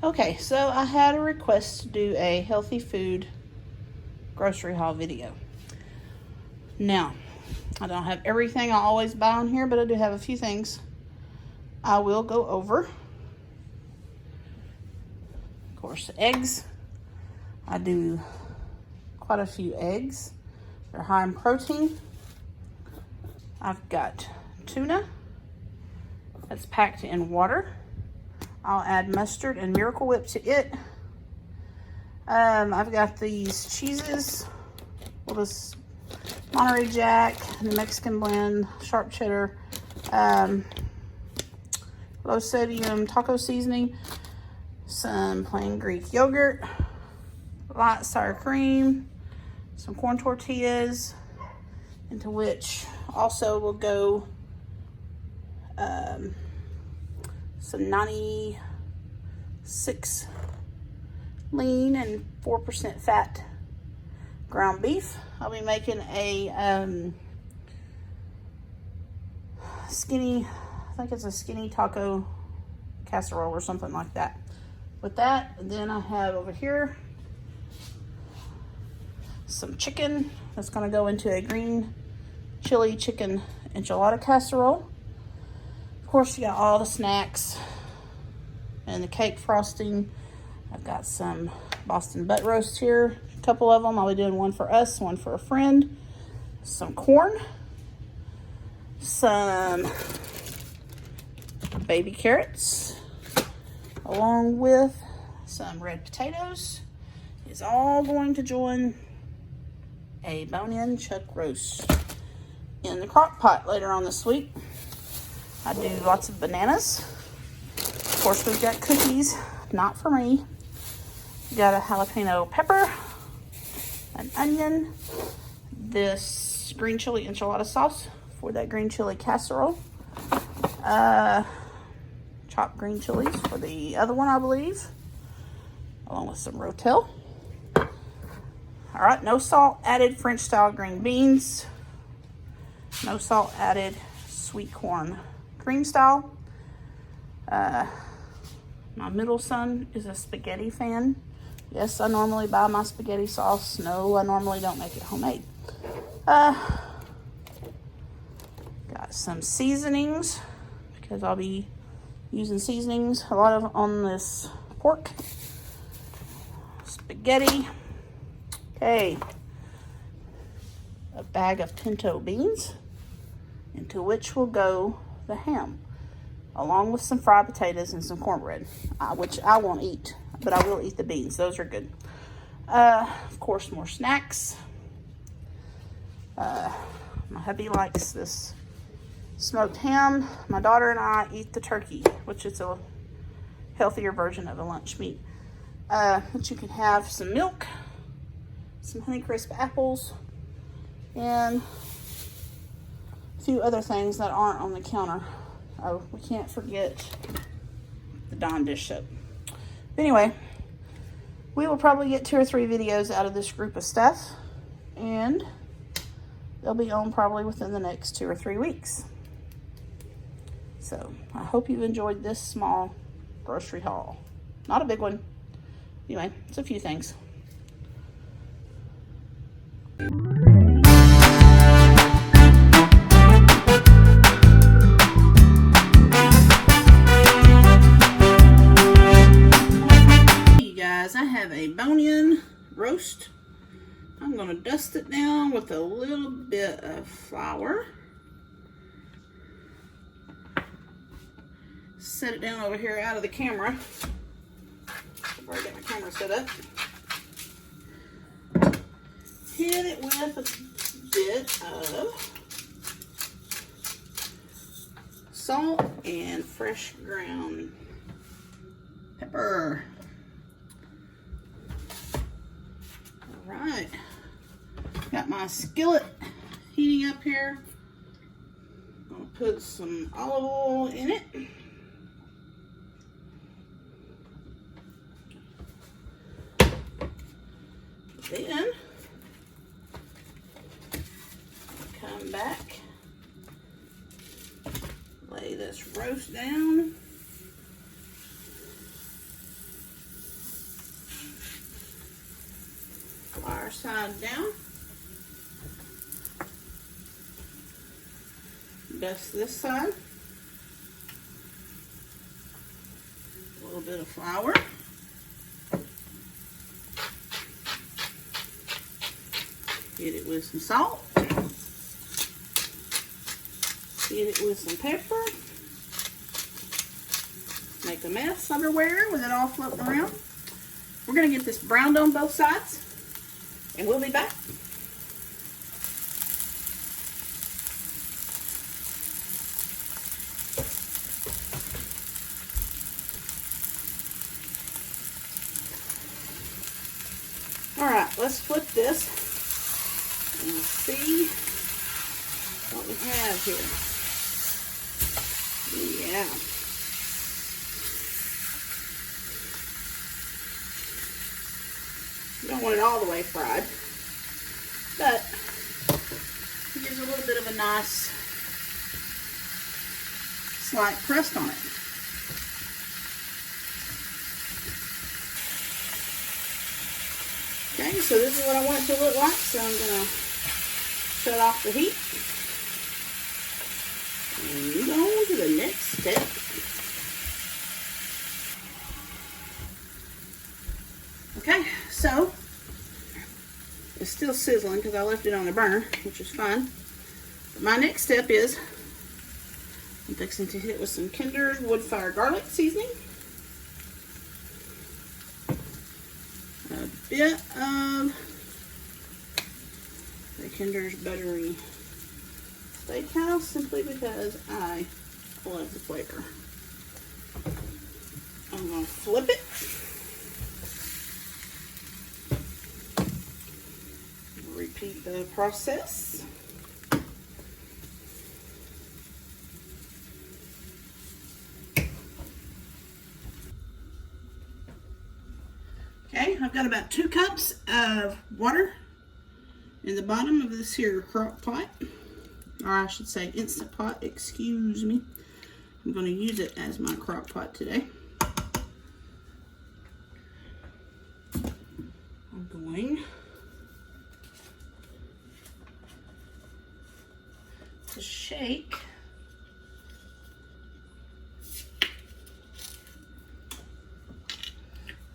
Okay, so I had a request to do a healthy food grocery haul video. Now, I don't have everything I always buy on here, but I do have a few things I will go over. Of course, eggs. I do quite a few eggs. They're high in protein. I've got tuna that's packed in water. I'll add mustard and Miracle Whip to it. I've got these cheeses. Well, this Monterey Jack, the Mexican blend, sharp cheddar, low sodium taco seasoning, some plain Greek yogurt, light sour cream, some corn tortillas, into which also will go some 96 lean and 4% fat ground beef. I'll be making a skinny, I think it's a skinny taco casserole or something like that. With that, and then I have over here some chicken that's going to go into a green chili chicken enchilada casserole. Of course, you got all the snacks and the cake frosting. I've got some Boston butt roast here, a couple of them. I'll be doing one for us, one for a friend. Some corn, some baby carrots, along with some red potatoes. Is all going to join a bone-in chuck roast in the crock pot later on this week. I do lots of bananas. Of course, we've got cookies, not for me. We got a jalapeno pepper, an onion, this green chili enchilada sauce for that green chili casserole, chopped green chilies for the other one, I believe, along with some rotel. All right, no salt added French style green beans, no salt added sweet corn cream style. My middle son is a spaghetti fan. Yes, I normally buy my spaghetti sauce. No, I normally don't make it homemade. Got some seasonings, because I'll be using seasonings a lot of on this pork. Spaghetti. Okay. A bag of pinto beans, into which will go the ham, along with some fried potatoes and some cornbread, which I won't eat, but I will eat the beans. Those are good. Of course, more snacks. My hubby likes this smoked ham. My daughter and I eat the turkey, which is a healthier version of a lunch meat. But you can have some milk, some Honeycrisp apples, and a few other things that aren't on the counter. Oh, we can't forget the Dawn dish soap. Anyway, we will probably get 2 or 3 videos out of this group of stuff, and they'll be on probably within the next 2 or 3 weeks. So I hope you've enjoyed this small grocery haul. Not a big one. Anyway, it's a few things. I have a bone-in roast. I'm going to dust it down with a little bit of flour. Set it down over here out of the camera before I get my camera set up. Hit it with a bit of salt and fresh ground pepper. Right, got my skillet heating up here. I'm gonna put some olive oil in it. Then come back, lay this roast down. side down. Dust this side. A little bit of flour. Hit it with some salt. Hit it with some pepper. Make a mess everywhere with it all floating around. We're going to get this browned on both sides, and we'll be back. All right, let's flip this and see what we have here. Yeah. You don't want it all the way fried, but it gives a little bit of a nice slight crust on it. Okay, so this is what I want it to look like, so I'm going to shut off the heat and move on to the next step. Okay, so it's still sizzling because I left it on the burner, which is fine. But my next step is I'm fixing to hit it with some Kinder's wood fire garlic seasoning. A bit of the Kinder's buttery steakhouse, simply because I love the flavor. I'm going to flip it. Repeat the process. Okay, I've got about 2 cups of water in the bottom of this here crock pot, or I should say instant pot, excuse me. I'm going to use it as my crock pot today. I'm going to shake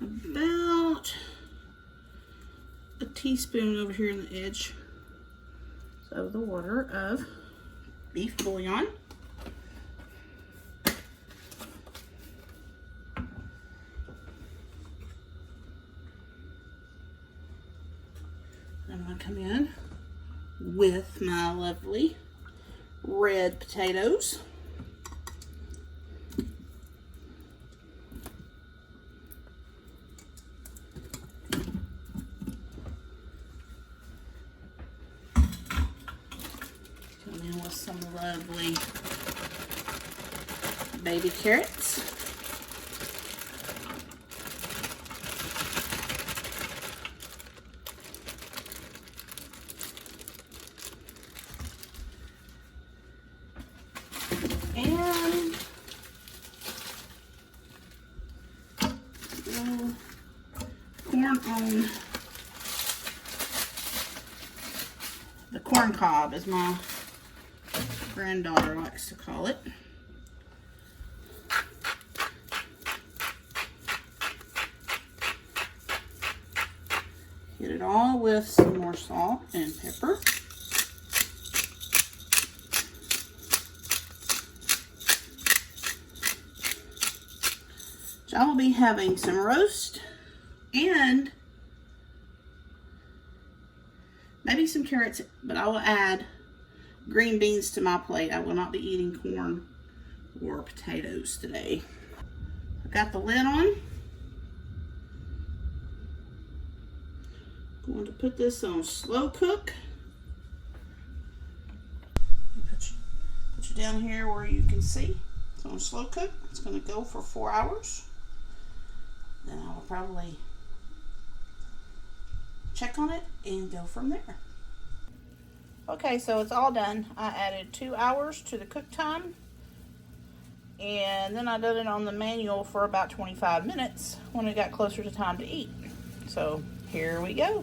about a teaspoon over here in the edge of the water of beef bouillon. I'm going to come in with my lovely red potatoes. Come in with some lovely baby carrots. And corn on the corn cob, as my granddaughter likes to call it. Hit it all with some more salt and pepper. So I will be having some roast and maybe some carrots, but I will add green beans to my plate. I will not be eating corn or potatoes today. I've got the lid on. Going to put this on slow cook. Put you down here where you can see. It's on slow cook. It's going to go for 4 hours. Then I will probably check on it and go from there. Okay, so it's all done. I added 2 hours to the cook time, and then I did it on the manual for about 25 minutes when it got closer to time to eat. So here we go.